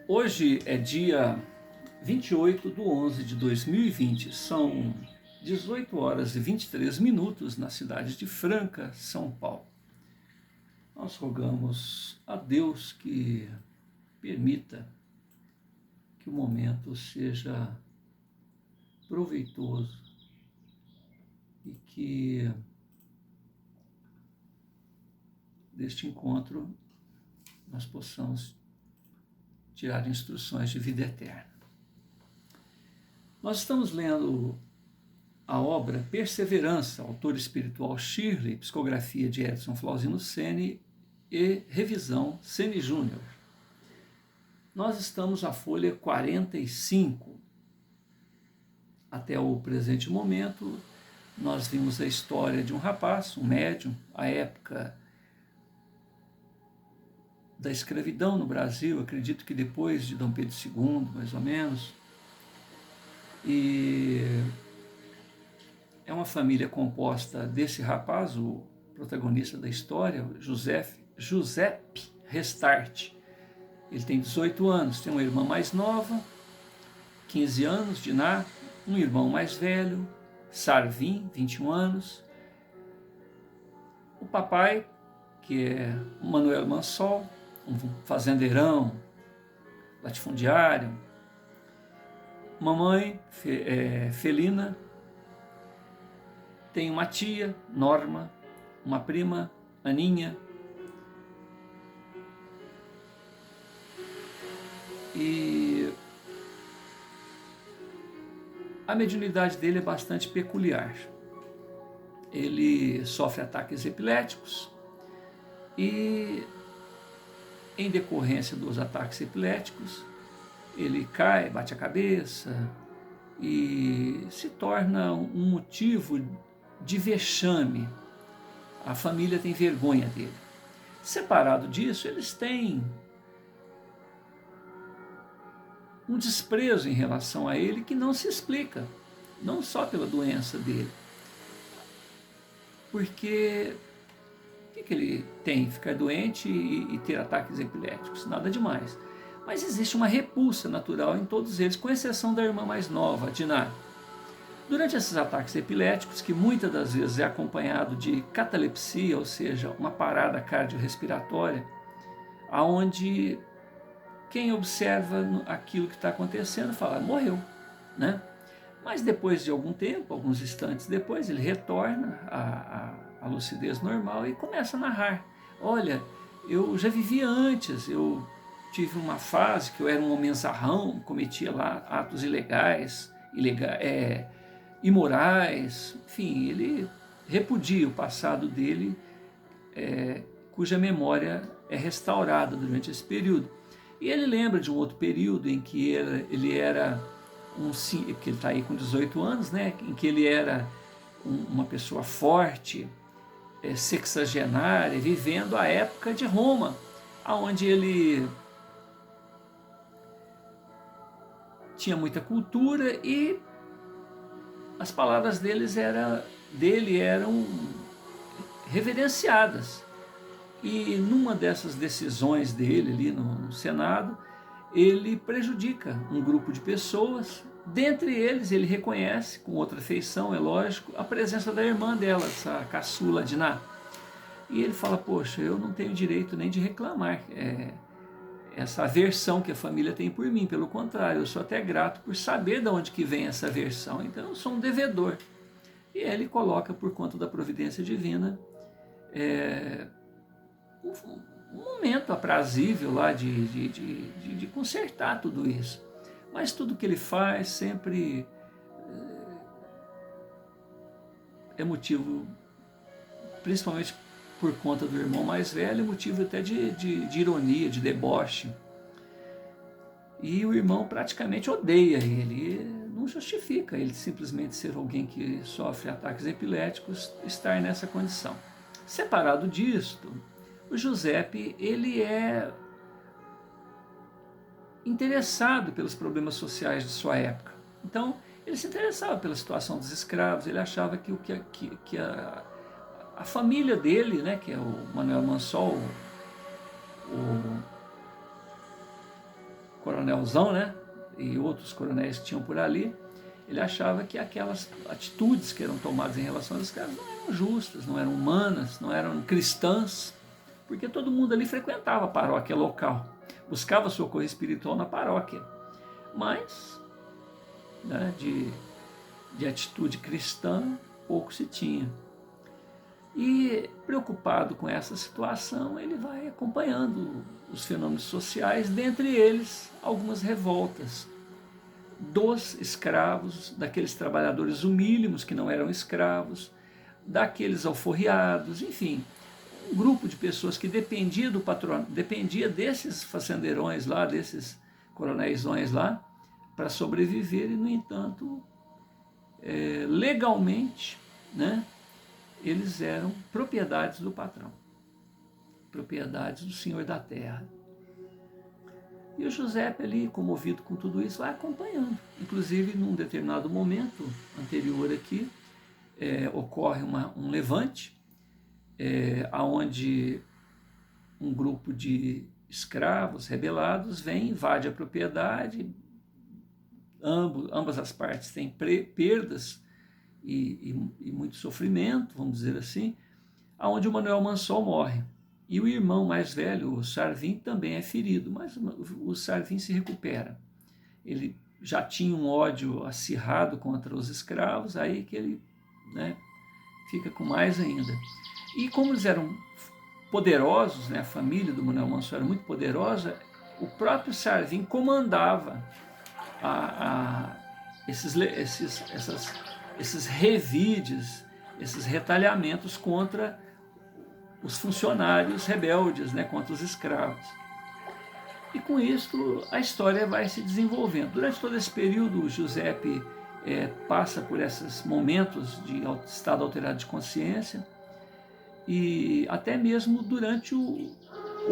Hoje é dia 28 de 11 de 2020, são 18 horas e 23 minutos na cidade de Franca, São Paulo. Nós rogamos a Deus que permita que o momento seja proveitoso e que deste encontro nós possamos tirar instruções de vida eterna. Nós estamos lendo a obra Perseverança, autor espiritual Shirley, psicografia de Edson Flauzino Sene e revisão Sene Júnior. Nós estamos na folha 45. Até o presente momento, nós vimos a história de um rapaz, um médium, à época da escravidão no Brasil, acredito que depois de Dom Pedro II, mais ou menos. E é uma família composta desse rapaz, o protagonista da história, Giuseppe Restart. Ele tem 18 anos, tem uma irmã mais nova, 15 anos, Diná, um irmão mais velho, Sarvin, 21 anos. O papai, que é o Manuel Mansol, um fazendeirão, latifundiário. Mamãe, Felina, tem uma tia, Norma, uma prima, Aninha. E a mediunidade dele é bastante peculiar. Ele sofre ataques epiléticos e, em decorrência dos ataques epiléticos, ele cai, bate a cabeça e se torna um motivo de vexame. A família tem vergonha dele. Separado disso, eles têm um desprezo em relação a ele que não se explica, não só pela doença dele. Porque o que ele tem? Ficar doente e ter ataques epiléticos, nada demais. Mas existe uma repulsa natural em todos eles, com exceção da irmã mais nova, Diná. Durante esses ataques epiléticos, que muitas das vezes é acompanhado de catalepsia, ou seja, uma parada cardiorrespiratória, aonde quem observa aquilo que está acontecendo fala, morreu, né? Mas depois de algum tempo, alguns instantes depois, ele retorna à lucidez normal e começa a narrar. Olha, eu já vivia antes, eu tive uma fase que eu era um homenzarrão, cometia lá atos imorais, enfim, ele repudia o passado dele, cuja memória é restaurada durante esse período. E ele lembra de um outro período em que ele era porque ele está aí com 18 anos, né, em que ele era uma pessoa forte, sexagenária, vivendo a época de Roma, onde ele tinha muita cultura e as palavras dele eram reverenciadas. E numa dessas decisões dele ali no Senado, ele prejudica um grupo de pessoas. Dentre eles, ele reconhece, com outra feição, é lógico, a presença da irmã dela, essa caçula Diná. E ele fala, poxa, eu não tenho direito nem de reclamar essa aversão que a família tem por mim. Pelo contrário, eu sou até grato por saber de onde que vem essa aversão. Então, eu sou um devedor. E ele coloca, por conta da providência divina, um momento aprazível lá de consertar tudo isso. Mas tudo que ele faz sempre é motivo, principalmente por conta do irmão mais velho, motivo até de ironia, de deboche. E o irmão praticamente odeia ele, não justifica ele simplesmente ser alguém que sofre ataques epiléticos, estar nessa condição. Separado disto, o Giuseppe, ele é interessado pelos problemas sociais de sua época. Então, ele se interessava pela situação dos escravos, ele achava que a família dele, né, que é o Manuel Mansol, o coronelzão, né, e outros coronéis que tinham por ali, ele achava que aquelas atitudes que eram tomadas em relação aos escravos não eram justas, não eram humanas, não eram cristãs, porque todo mundo ali frequentava a paróquia local, buscava socorro espiritual na paróquia, mas, né, de atitude cristã pouco se tinha. E preocupado com essa situação, ele vai acompanhando os fenômenos sociais, dentre eles algumas revoltas dos escravos, daqueles trabalhadores humílimos que não eram escravos, daqueles alforriados, enfim, um grupo de pessoas que dependia do patrono, dependia desses fazendeirões lá, desses coronéisões lá, para sobreviver e, no entanto, legalmente, né, eles eram propriedades do patrão, propriedades do senhor da terra. E o Giuseppe ali, comovido com tudo isso, vai acompanhando. Inclusive, num determinado momento anterior aqui, ocorre um levante, onde um grupo de escravos rebelados vem, invade a propriedade, ambas as partes têm perdas e muito sofrimento, vamos dizer assim, onde o Manuel Mansol morre. E o irmão mais velho, o Sarvin, também é ferido, mas o Sarvin se recupera. Ele já tinha um ódio acirrado contra os escravos, aí que ele, né, fica com mais ainda. E como eles eram poderosos, né, a família do Manuel Mansol era muito poderosa, o próprio Sarvin comandava esses revides, esses retalhamentos contra os funcionários rebeldes, né, contra os escravos. E com isso a história vai se desenvolvendo. Durante todo esse período, o Giuseppe passa por esses momentos de estado alterado de consciência, e até mesmo durante o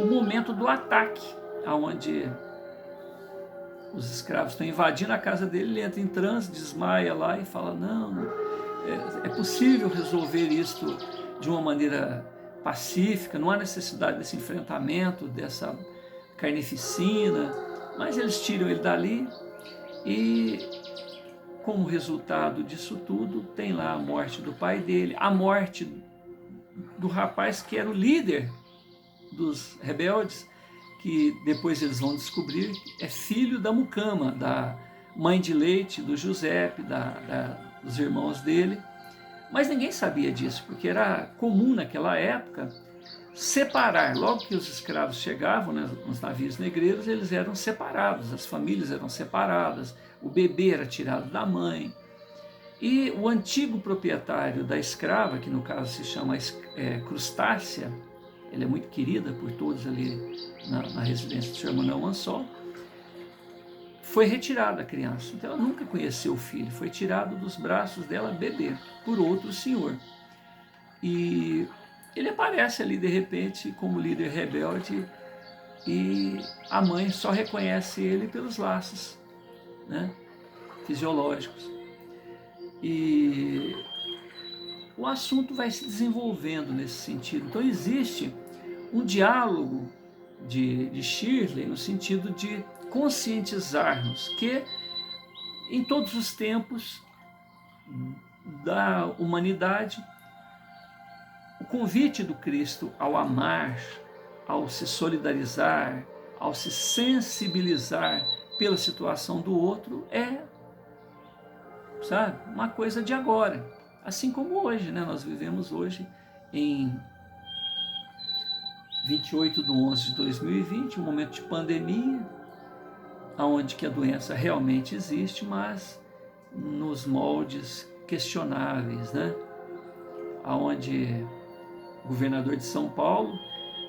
momento do ataque, onde os escravos estão invadindo a casa dele, ele entra em transe, desmaia lá e fala, não, é possível resolver isto de uma maneira pacífica, não há necessidade desse enfrentamento, dessa carnificina, mas eles tiram ele dali e, como resultado disso tudo, tem lá a morte do pai dele, a morte do rapaz que era o líder dos rebeldes, que depois eles vão descobrir é filho da Mucama, da mãe de leite do Giuseppe, dos irmãos dele. Mas ninguém sabia disso, porque era comum naquela época separar. Logo que os escravos chegavam, né, nos navios negreiros, eles eram separados, as famílias eram separadas, o bebê era tirado da mãe. E o antigo proprietário da escrava, que no caso se chama Crustácea, ela é muito querida por todos ali na residência do Sr. Manuel Mansol, foi retirada a criança. Então ela nunca conheceu o filho, foi tirado dos braços dela bebê, por outro senhor. E ele aparece ali de repente como líder rebelde e a mãe só reconhece ele pelos laços, né, fisiológicos. E o assunto vai se desenvolvendo nesse sentido. Então existe um diálogo de Shirley no sentido de conscientizarmos que em todos os tempos da humanidade o convite do Cristo ao amar, ao se solidarizar, ao se sensibilizar pela situação do outro sabe, uma coisa de agora. Assim como hoje, né? Nós vivemos hoje em 28/11/2020, um momento de pandemia, onde que a doença realmente existe, mas nos moldes questionáveis, né? Onde o governador de São Paulo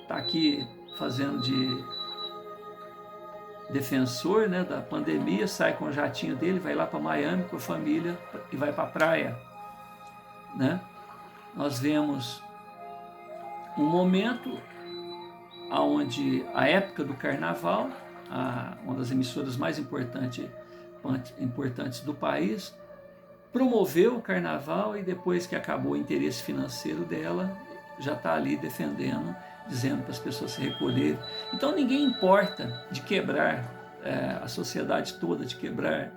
está aqui fazendo de defensor, né, da pandemia, sai com o jatinho dele, vai lá para Miami com a família e vai para a praia, né? Nós vemos um momento onde a época do carnaval, uma das emissoras mais importantes do país, promoveu o carnaval e depois que acabou o interesse financeiro dela, já está ali defendendo, dizendo para as pessoas se recolherem. Então ninguém importa de quebrar a sociedade toda, de quebrar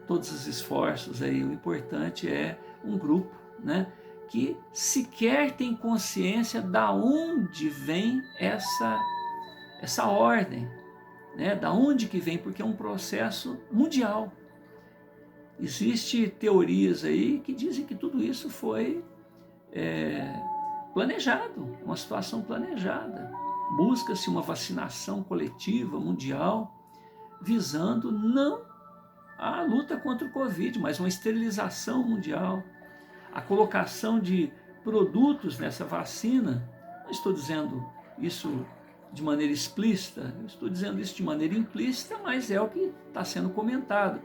todos os esforços aí. O importante é um grupo, né, que sequer tem consciência da onde vem essa ordem, né, da onde que vem, porque é um processo mundial. Existem teorias aí que dizem que tudo isso foi planejado, uma situação planejada. Busca-se uma vacinação coletiva, mundial, visando não a luta contra o Covid, mas uma esterilização mundial, a colocação de produtos nessa vacina. Não estou dizendo isso de maneira explícita, eu estou dizendo isso de maneira implícita, mas é o que está sendo comentado,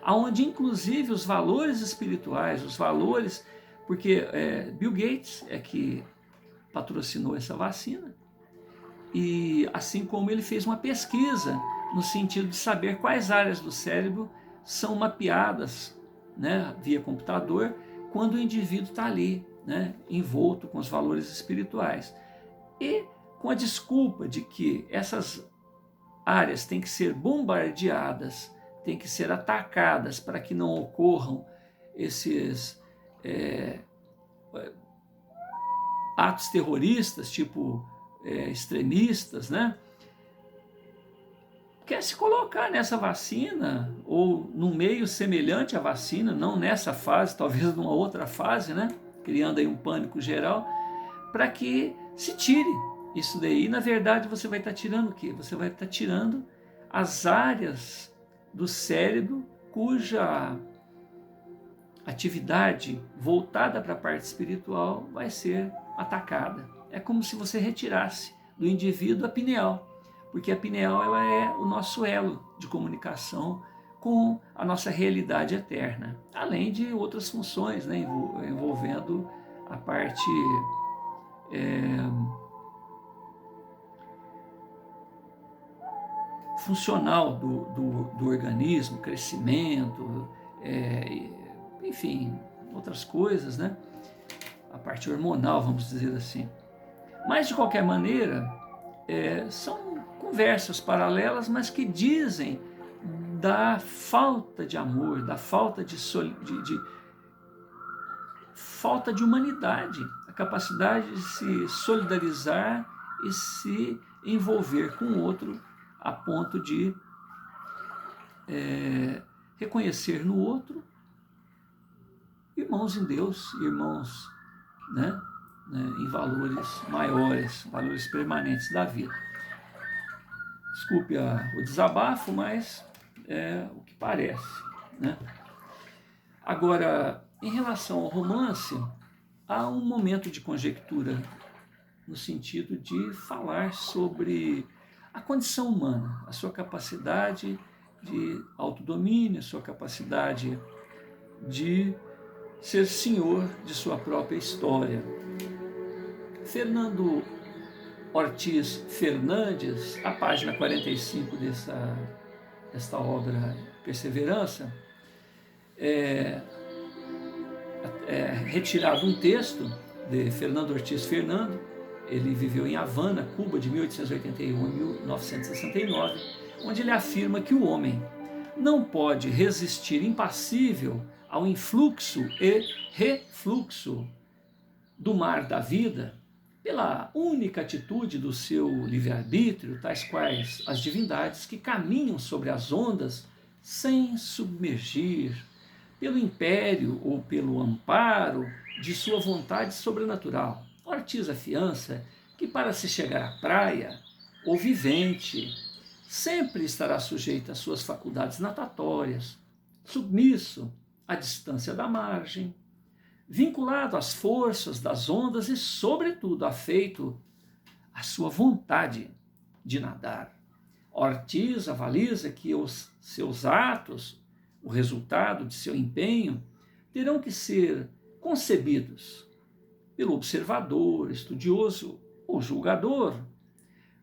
aonde inclusive os valores espirituais, os valores, porque Bill Gates é que patrocinou essa vacina, e assim como ele fez uma pesquisa no sentido de saber quais áreas do cérebro são mapeadas, né, via computador, quando o indivíduo está ali, né, envolto com os valores espirituais. E com a desculpa de que essas áreas têm que ser bombardeadas, têm que ser atacadas para que não ocorram esses atos terroristas, tipo extremistas, né? Quer se colocar nessa vacina ou num meio semelhante à vacina, não nessa fase, talvez numa outra fase, né? Criando aí um pânico geral, para que se tire isso daí. Na verdade, você vai estar tirando o quê? Você vai estar tirando as áreas do cérebro cuja atividade voltada para a parte espiritual vai ser atacada. É como se você retirasse do indivíduo a pineal, porque a pineal ela é o nosso elo de comunicação com a nossa realidade eterna, além de outras funções, né, envolvendo a parte funcional do organismo, crescimento, enfim, outras coisas, né? A parte hormonal, vamos dizer assim. Mas, de qualquer maneira, são conversas paralelas, mas que dizem da falta de amor, da falta de falta de humanidade, a capacidade de se solidarizar e se envolver com o outro a ponto de reconhecer no outro irmãos em Deus, irmãos, né, em valores maiores, valores permanentes da vida. Desculpe o desabafo, mas é o que parece, né? Agora, em relação ao romance, há um momento de conjectura no sentido de falar sobre a condição humana, a sua capacidade de autodomínio, a sua capacidade de ser senhor de sua própria história. Fernando Ortiz Fernandes, a página 45 desta obra Perseverança, retirado um texto de Fernando Ortiz Fernando. Ele viveu em Havana, Cuba, de 1881 a 1969, onde ele afirma que o homem não pode resistir impassível ao influxo e refluxo do mar da vida pela única atitude do seu livre-arbítrio, tais quais as divindades que caminham sobre as ondas sem submergir, pelo império ou pelo amparo de sua vontade sobrenatural. Ortiz afiança que para se chegar à praia, o vivente sempre estará sujeito às suas faculdades natatórias, submisso à distância da margem, vinculado às forças das ondas e, sobretudo, afeito à sua vontade de nadar. Ortiz avaliza que os seus atos, o resultado de seu empenho, terão que ser concebidos pelo observador, estudioso ou julgador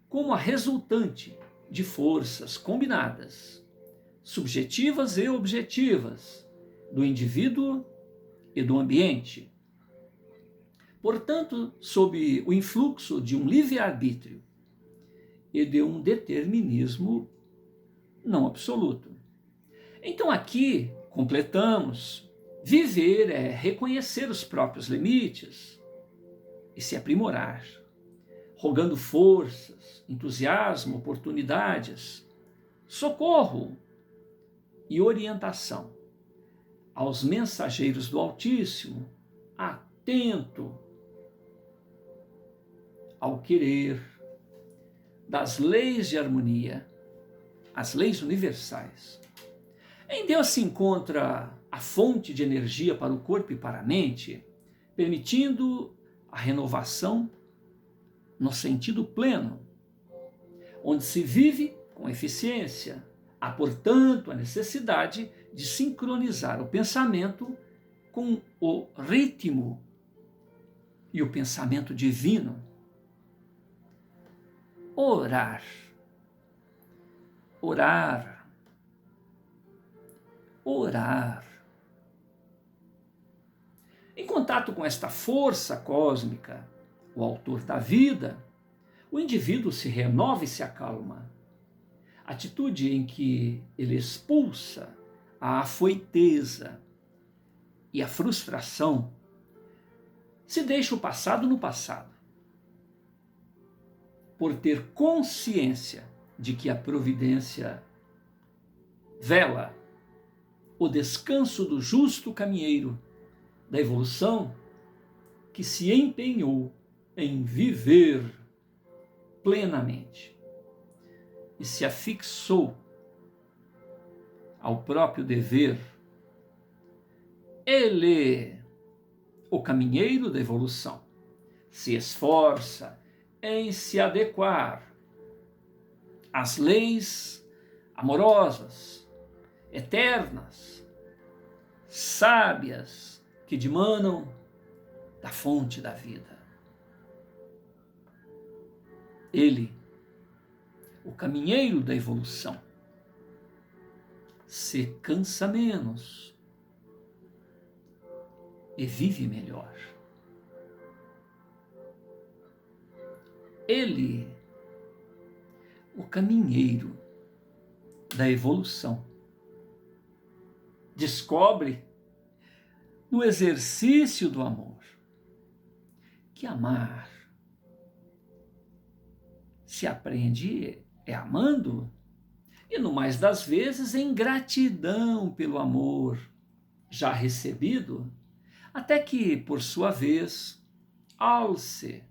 como a resultante de forças combinadas, subjetivas e objetivas, do indivíduo e do ambiente. Portanto, sob o influxo de um livre-arbítrio e de um determinismo não absoluto. Então aqui completamos: viver é reconhecer os próprios limites e se aprimorar, rogando forças, entusiasmo, oportunidades, socorro e orientação aos mensageiros do Altíssimo, atento ao querer das leis de harmonia, as leis universais. Em Deus se encontra a fonte de energia para o corpo e para a mente, permitindo a renovação no sentido pleno, onde se vive com eficiência. Há, portanto, a necessidade de sincronizar o pensamento com o ritmo e o pensamento divino. Orar. Orar. Orar. Em contato com esta força cósmica, o autor da vida, o indivíduo se renova e se acalma. Atitude em que ele expulsa a afoiteza e a frustração, se deixa o passado no passado, por ter consciência de que a providência vela o descanso do justo caminheiro da evolução que se empenhou em viver plenamente e se afixou ao próprio dever. Ele, o caminheiro da evolução, se esforça em se adequar às leis amorosas, eternas, sábias, que dimanam da fonte da vida. Ele, o caminheiro da evolução, se cansa menos e vive melhor. Ele, o caminheiro da evolução, descobre no exercício do amor que amar se aprende amando e, no mais das vezes, em gratidão pelo amor já recebido, até que, por sua vez, alce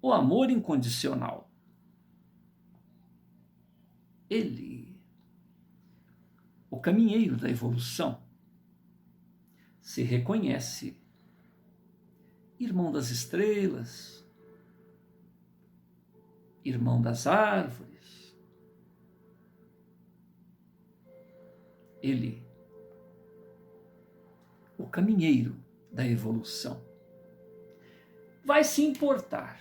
o amor incondicional. Ele, o caminheiro da evolução, se reconhece irmão das estrelas, irmão das árvores. Ele, o caminheiro da evolução, vai se importar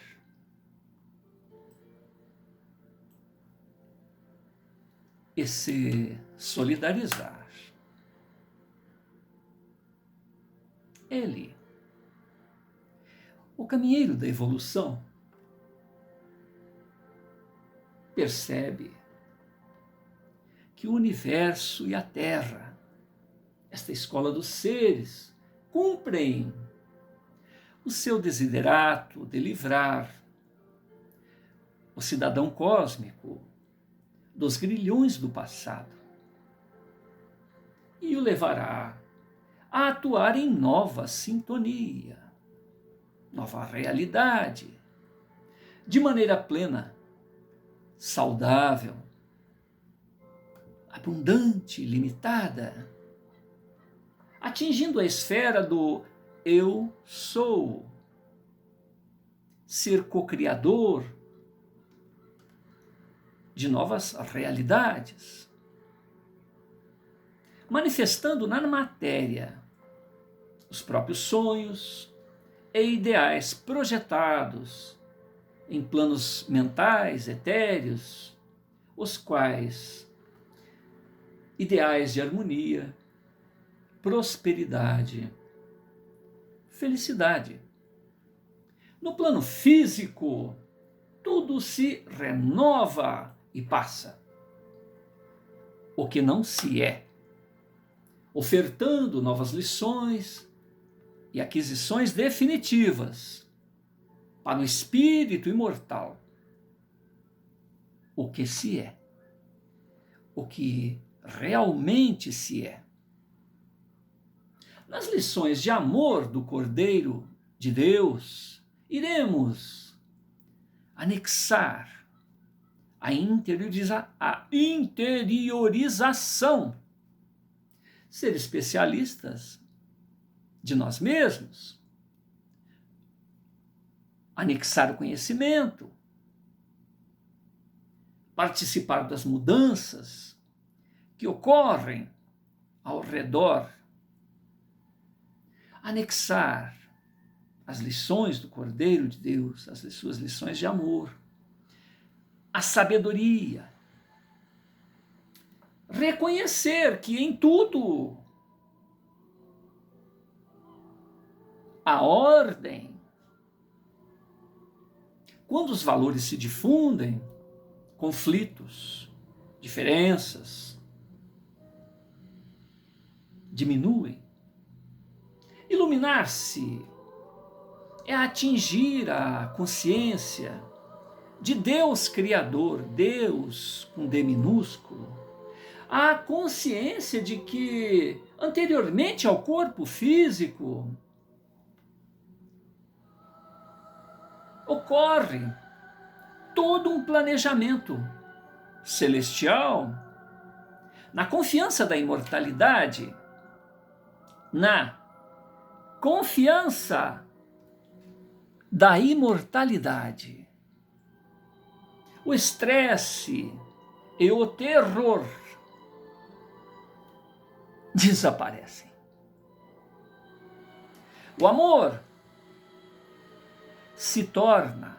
e se solidarizar. Ele, o caminheiro da evolução, percebe que o universo e a Terra, esta escola dos seres, cumprem o seu desiderato de livrar o cidadão cósmico dos grilhões do passado e o levará a atuar em nova sintonia, nova realidade, de maneira plena, saudável, abundante, limitada, atingindo a esfera do eu sou, ser co-criador de novas realidades, manifestando na matéria os próprios sonhos e ideais projetados em planos mentais, etéreos, os quais ideais de harmonia, prosperidade, felicidade. No plano físico, tudo se renova e passa o que não se é, ofertando novas lições e aquisições definitivas para o espírito imortal, o que se é, o que realmente se é. Nas lições de amor do Cordeiro de Deus, iremos anexar a interiorização, ser especialistas de nós mesmos, anexar o conhecimento, participar das mudanças que ocorrem ao redor, anexar as lições do Cordeiro de Deus, as suas lições de amor, a sabedoria, reconhecer que em tudo a ordem, quando os valores se difundem, conflitos, diferenças diminuem. Iluminar-se é atingir a consciência de Deus Criador, Deus com D minúsculo, a consciência de que anteriormente ao corpo físico ocorre todo um planejamento celestial, na confiança da imortalidade, na confiança da imortalidade. O estresse e o terror desaparecem. O amor se torna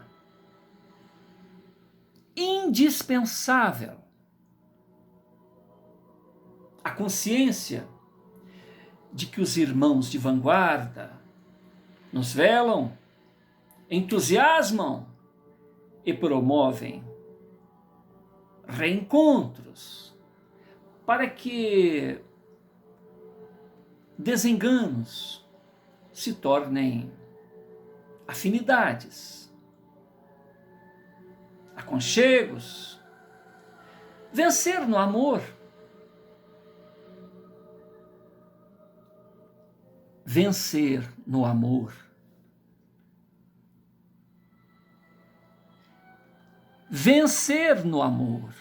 indispensável. A consciência de que os irmãos de vanguarda nos velam, entusiasmam e promovem reencontros para que desenganos se tornem afinidades, aconchegos. Vencer no amor, vencer no amor, vencer no amor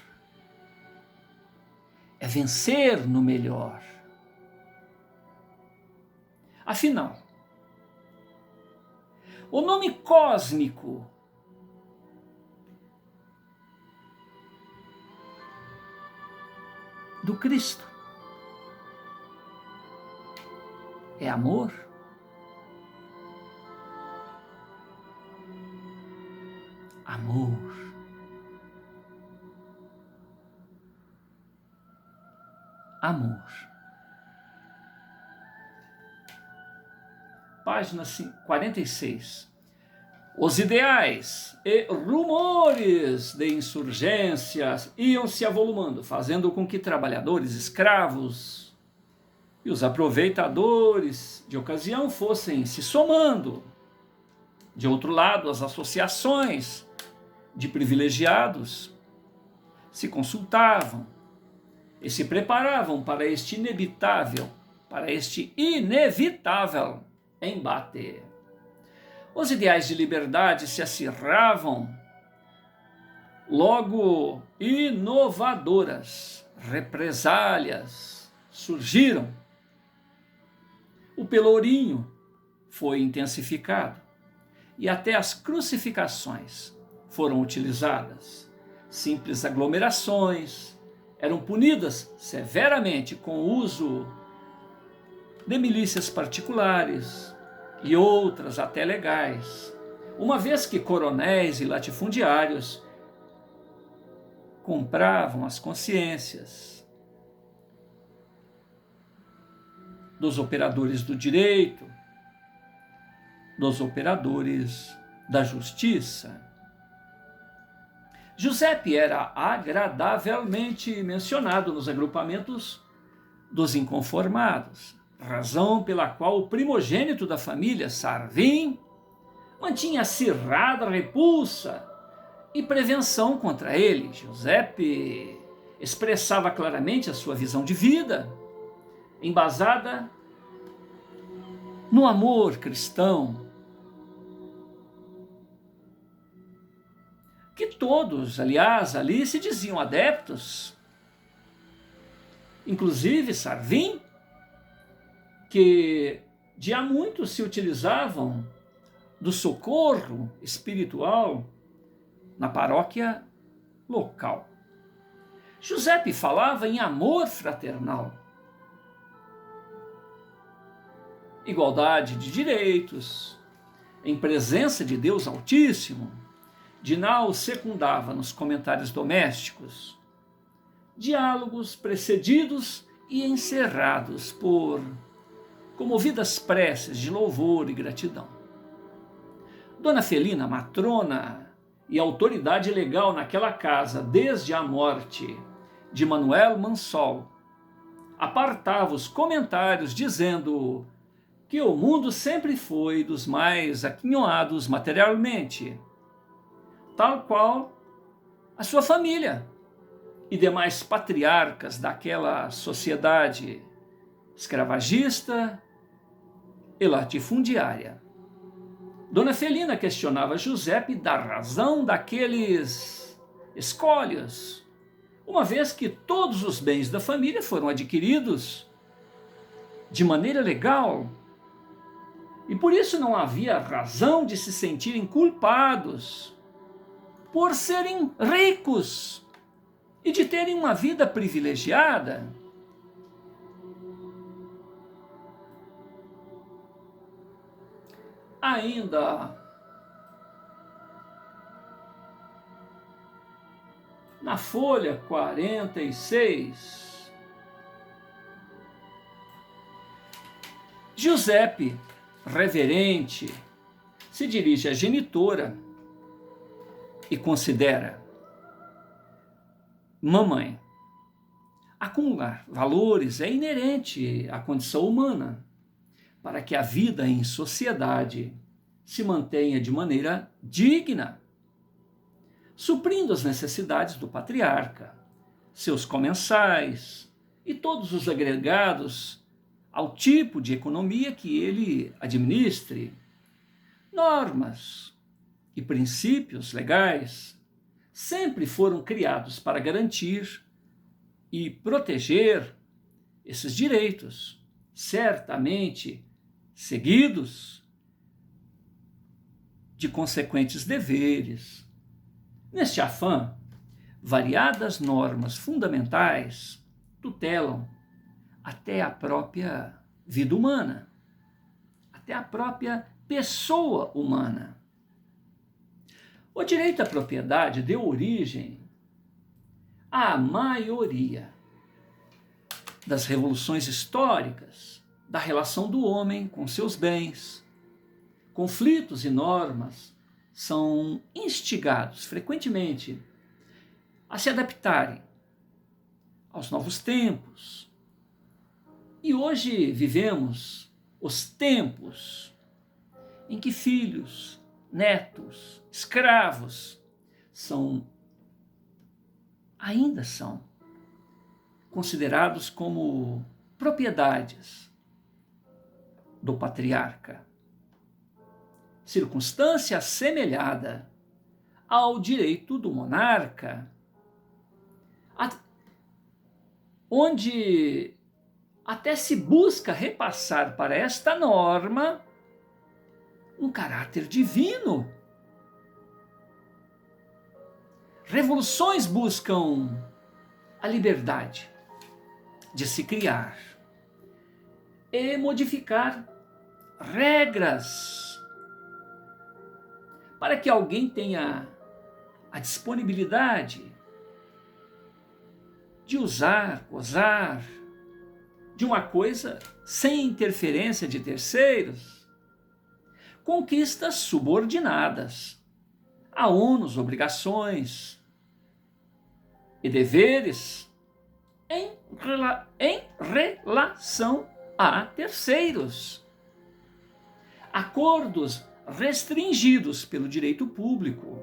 é vencer no melhor. Afinal, o nome cósmico do Cristo é amor. Amor. Amor. Página 46. Os ideais e rumores de insurgências iam se avolumando, fazendo com que trabalhadores escravos e os aproveitadores de ocasião fossem se somando. De outro lado, as associações de privilegiados se consultavam e se preparavam para este inevitável embate. Os ideais de liberdade se acirravam, logo inovadoras represálias surgiram. O pelourinho foi intensificado e até as crucificações foram utilizadas. Simples aglomerações eram punidas severamente com o uso de milícias particulares e outras até legais, uma vez que coronéis e latifundiários compravam as consciências dos operadores do direito, dos operadores da justiça. Giuseppe era agradavelmente mencionado nos agrupamentos dos inconformados, razão pela qual o primogênito da família, Sarvin, mantinha acirrada repulsa e prevenção contra ele. Giuseppe expressava claramente a sua visão de vida, embasada no amor cristão, que todos, aliás, ali se diziam adeptos, inclusive Sarvin, que de há muito se utilizavam do socorro espiritual na paróquia local. Giuseppe falava em amor fraternal, igualdade de direitos, em presença de Deus Altíssimo. Dinah o secundava nos comentários domésticos, diálogos precedidos e encerrados por comovidas preces de louvor e gratidão. Dona Felina, matrona e autoridade legal naquela casa desde a morte de Manuel Mansol, apartava os comentários dizendo que o mundo sempre foi dos mais aquinhoados materialmente, tal qual a sua família e demais patriarcas daquela sociedade escravagista e latifundiária. Dona Felina questionava Giuseppe da razão daqueles escolhos, uma vez que todos os bens da família foram adquiridos de maneira legal, e por isso não havia razão de se sentirem culpados por serem ricos e de terem uma vida privilegiada. Ainda na folha 46, Giuseppe, reverente, se dirige à genitora e considera: mamãe, acumular valores é inerente à condição humana, para que a vida em sociedade se mantenha de maneira digna, suprindo as necessidades do patriarca, seus comensais e todos os agregados ao tipo de economia que ele administre. Normas e princípios legais sempre foram criados para garantir e proteger esses direitos, certamente seguidos de consequentes deveres. Neste afã, variadas normas fundamentais tutelam até a própria vida humana, até a própria pessoa humana. O direito à propriedade deu origem à maioria das revoluções históricas, da relação do homem com seus bens. Conflitos e normas são instigados frequentemente a se adaptarem aos novos tempos. E hoje vivemos os tempos em que filhos, netos, escravos ainda são considerados como propriedades do patriarca. Circunstância assemelhada ao direito do monarca, onde até se busca repassar para esta norma um caráter divino. Revoluções buscam a liberdade de se criar e modificar regras para que alguém tenha a disponibilidade de usar, gozar de uma coisa sem interferência de terceiros. Conquistas subordinadas a ônus, obrigações e deveres em relação a terceiros. Acordos restringidos pelo direito público,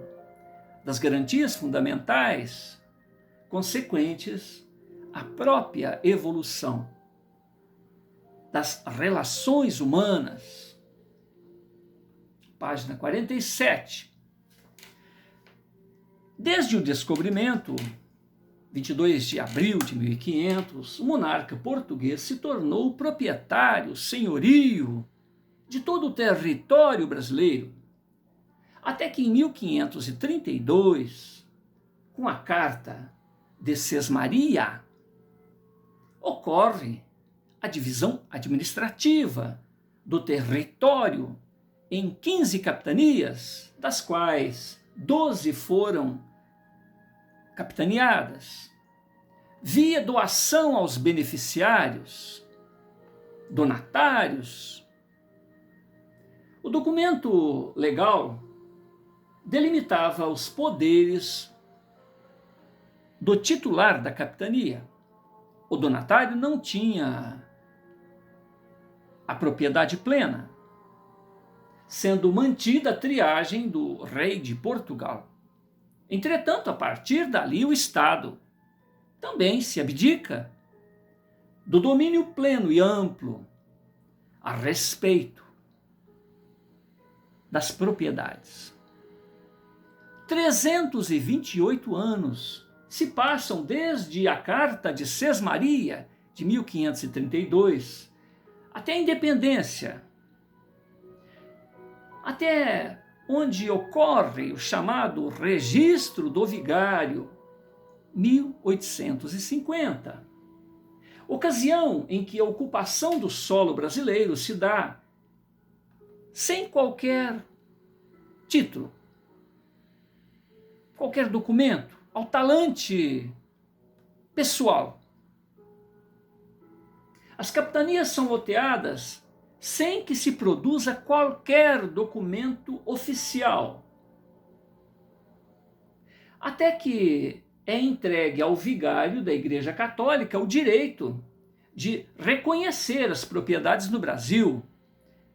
das garantias fundamentais consequentes à própria evolução das relações humanas. Página 47. Desde o descobrimento, 22 de abril de 1500, o monarca português se tornou proprietário, senhorio de todo o território brasileiro, até que em 1532, com a Carta de Sesmaria, ocorre a divisão administrativa do território em 15 capitanias, das quais 12 foram capitaneadas, via doação aos beneficiários, donatários. O documento legal delimitava os poderes do titular da capitania. O donatário não tinha a propriedade plena, sendo mantida a triagem do rei de Portugal. Entretanto, a partir dali, o Estado também se abdica do domínio pleno e amplo a respeito das propriedades. 328 anos se passam desde a Carta de Sesmaria, de 1532, até a independência, até onde ocorre o chamado Registro do Vigário, 1850. Ocasião em que a ocupação do solo brasileiro se dá sem qualquer título, qualquer documento, ao talante pessoal. As capitanias são loteadas sem que se produza qualquer documento oficial, até que é entregue ao vigário da Igreja Católica o direito de reconhecer as propriedades no Brasil,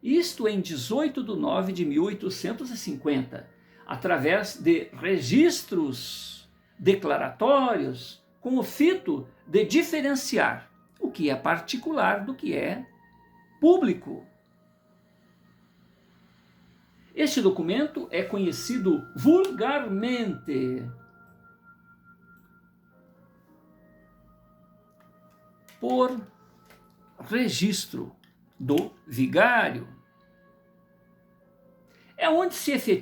isto em 18 de nove de 1850, através de registros declaratórios com o fito de diferenciar o que é particular do que é público. Este documento é conhecido vulgarmente por registro do vigário. É onde se efetiva